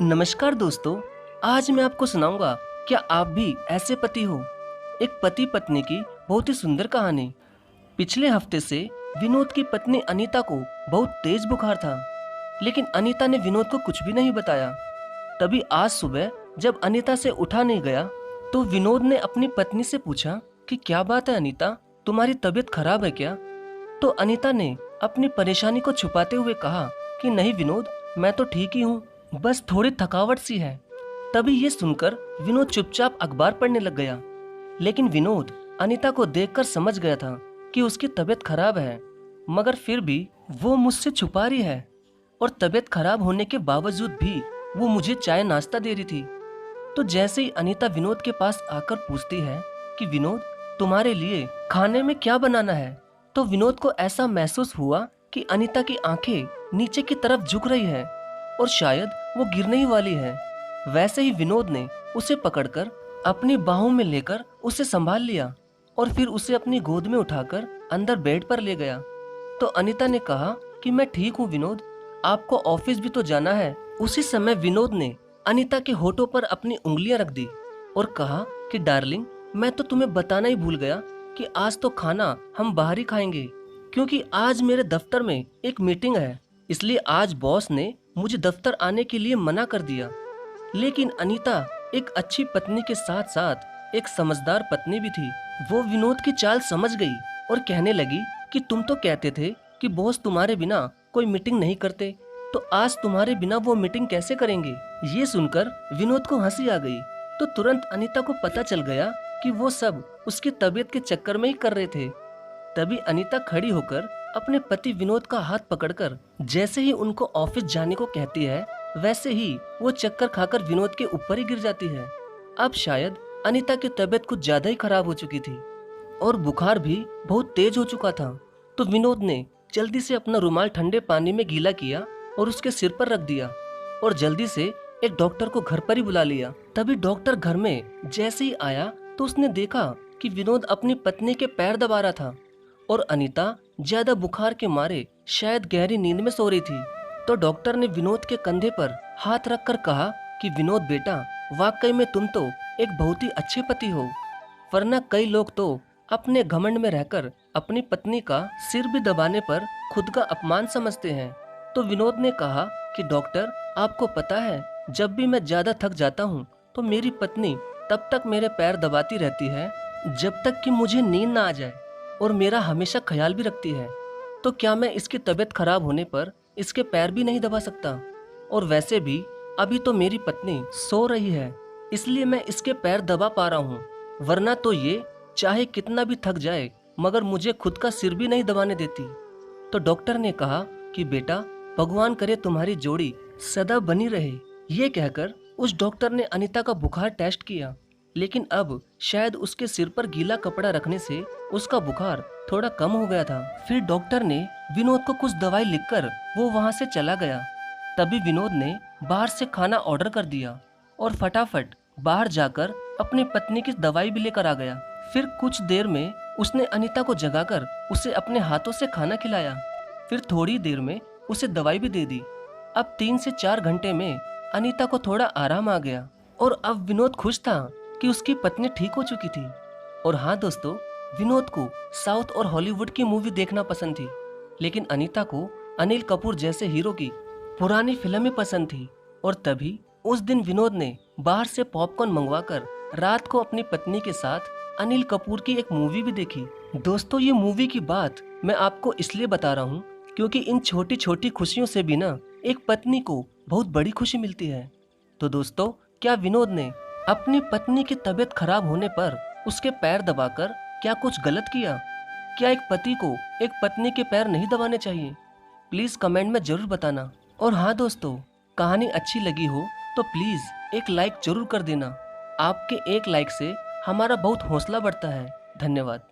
नमस्कार दोस्तों, आज मैं आपको सुनाऊंगा क्या आप भी ऐसे पति हो। एक पति पत्नी की बहुत ही सुंदर कहानी। पिछले हफ्ते से विनोद की पत्नी अनीता को बहुत तेज बुखार था, लेकिन अनीता ने विनोद को कुछ भी नहीं बताया। तभी आज सुबह जब अनीता से उठा नहीं गया तो विनोद ने अपनी पत्नी से पूछा कि क्या बात है अनीता, तुम्हारी तबीयत खराब है क्या? तो अनीता ने अपनी परेशानी को छुपाते हुए कहा कि नहीं विनोद, मैं तो ठीक ही हूँ, बस थोड़ी थकावट सी है। तभी ये सुनकर विनोद चुपचाप अखबार पढ़ने लग गया। लेकिन विनोद अनीता को देखकर समझ गया था कि उसकी तबीयत खराब है, मगर फिर भी वो मुझसे छुपा रही है। और तबीयत खराब होने के बावजूद भी वो मुझे चाय नाश्ता दे रही थी। तो जैसे ही अनीता विनोद के पास आकर पूछती है कि विनोद, तुम्हारे लिए खाने में क्या बनाना है, तो विनोद को ऐसा महसूस हुआ कि अनीता की आंखें नीचे की तरफ झुक रही है और शायद वो गिरने ही वाली है। वैसे ही विनोद ने उसे पकड़कर अपनी बाहों में लेकर उसे संभाल लिया और फिर उसे अपनी गोद में उठाकर अंदर बेड पर ले गया। तो अनीता ने कहा कि मैं ठीक हूँ विनोद, आपको ऑफिस भी तो जाना है। उसी समय विनोद ने अनीता के होठों पर अपनी उंगलियां रख दी और कहा कि डार्लिंग, मैं तो तुम्हें बताना ही भूल गया कि आज तो खाना हम बाहर ही खाएंगे, क्योंकि आज मेरे दफ्तर में एक मीटिंग है, इसलिए आज बॉस ने मुझे दफ्तर आने के लिए मना कर दिया। लेकिन अनीता एक अच्छी पत्नी के साथ साथ एक समझदार पत्नी भी थी। वो विनोद की चाल समझ गई और कहने लगी कि तुम तो कहते थे कि बॉस तुम्हारे बिना कोई मीटिंग नहीं करते, तो आज तुम्हारे बिना वो मीटिंग कैसे करेंगे? ये सुनकर विनोद को हंसी आ गई। तो तुरंत अनीता को पता चल गया कि वो सब उसकी तबीयत के चक्कर में ही कर रहे थे। तभी अनीता खड़ी होकर अपने पति विनोद का हाथ पकड़कर जैसे ही उनको ऑफिस जाने को कहती है, वैसे ही वो चक्कर खाकर विनोद के ऊपर ही गिर जाती है। अब शायद अनीता की तबीयत कुछ ज्यादा ही खराब हो चुकी थी और बुखार भी बहुत तेज हो चुका था। तो विनोद ने जल्दी से अपना रुमाल ठंडे पानी में गीला किया और उसके सिर पर रख दिया और जल्दी से एक डॉक्टर को घर पर ही बुला लिया। तभी डॉक्टर घर में जैसे ही आया तो उसने देखा कि विनोद अपनी पत्नी के पैर दबा रहा था और अनीता ज्यादा बुखार के मारे शायद गहरी नींद में सो रही थी। तो डॉक्टर ने विनोद के कंधे पर हाथ रखकर कहा कि विनोद बेटा, वाकई में तुम तो एक बहुत ही अच्छे पति हो, वरना कई लोग तो अपने घमंड में रहकर अपनी पत्नी का सिर भी दबाने पर खुद का अपमान समझते हैं। तो विनोद ने कहा कि डॉक्टर, आपको पता है, जब भी मैं ज्यादा थक जाता हूँ तो मेरी पत्नी तब तक मेरे पैर दबाती रहती है जब तक कि मुझे नींद ना आ जाए और मेरा हमेशा ख्याल भी रखती है। तो क्या मैं इसकी तबीयत खराब होने पर इसके पैर भी नहीं दबा सकता? और वैसे भी अभी तो मेरी पत्नी सो रही है, इसलिए मैं इसके पैर दबा पा रहा हूँ, वरना तो ये चाहे कितना भी थक जाए मगर मुझे खुद का सिर भी नहीं दबाने देती। तो डॉक्टर ने कहा कि बेटा, भगवान करे तुम्हारी जोड़ी सदा बनी रहे। ये कहकर उस डॉक्टर ने अनीता का बुखार टेस्ट किया, लेकिन अब शायद उसके सिर पर गीला कपड़ा रखने से उसका बुखार थोड़ा कम हो गया था। फिर डॉक्टर ने विनोद को कुछ दवाई लिखकर वो वहां से चला गया। तभी विनोद ने बाहर से खाना ऑर्डर कर दिया और फटाफट बाहर जाकर अपनी पत्नी की दवाई भी लेकर आ गया। फिर कुछ देर में उसने अनीता को जगाकर उसे अपने हाथों से खाना खिलाया। फिर थोड़ी देर में उसे दवाई भी दे दी। अब 3 से 4 घंटे में अनीता को थोड़ा आराम आ गया और अब विनोद खुश था कि उसकी पत्नी ठीक हो चुकी थी। और हाँ दोस्तों, विनोद को साउथ और हॉलीवुड की मूवी देखना पसंद थी, लेकिन अनीता को अनिल कपूर जैसे हीरो की पुरानी फिल्में पसंद थी। और तभी उस दिन विनोद ने बाहर से पॉपकॉर्न मंगवाकर रात को अपनी पत्नी के साथ अनिल कपूर की एक मूवी भी देखी। दोस्तों, ये मूवी की बात मैं आपको इसलिए बता रहा हूँ क्योंकि इन छोटी छोटी खुशियों से भी ना एक पत्नी को बहुत बड़ी खुशी मिलती है। तो दोस्तों, क्या विनोद ने अपनी पत्नी की तबीयत खराब होने पर उसके पैर दबाकर क्या कुछ गलत किया? क्या एक पति को एक पत्नी के पैर नहीं दबाने चाहिए? प्लीज कमेंट में जरूर बताना। और हाँ दोस्तों, कहानी अच्छी लगी हो तो प्लीज एक लाइक जरूर कर देना। आपके एक लाइक से हमारा बहुत हौसला बढ़ता है। धन्यवाद।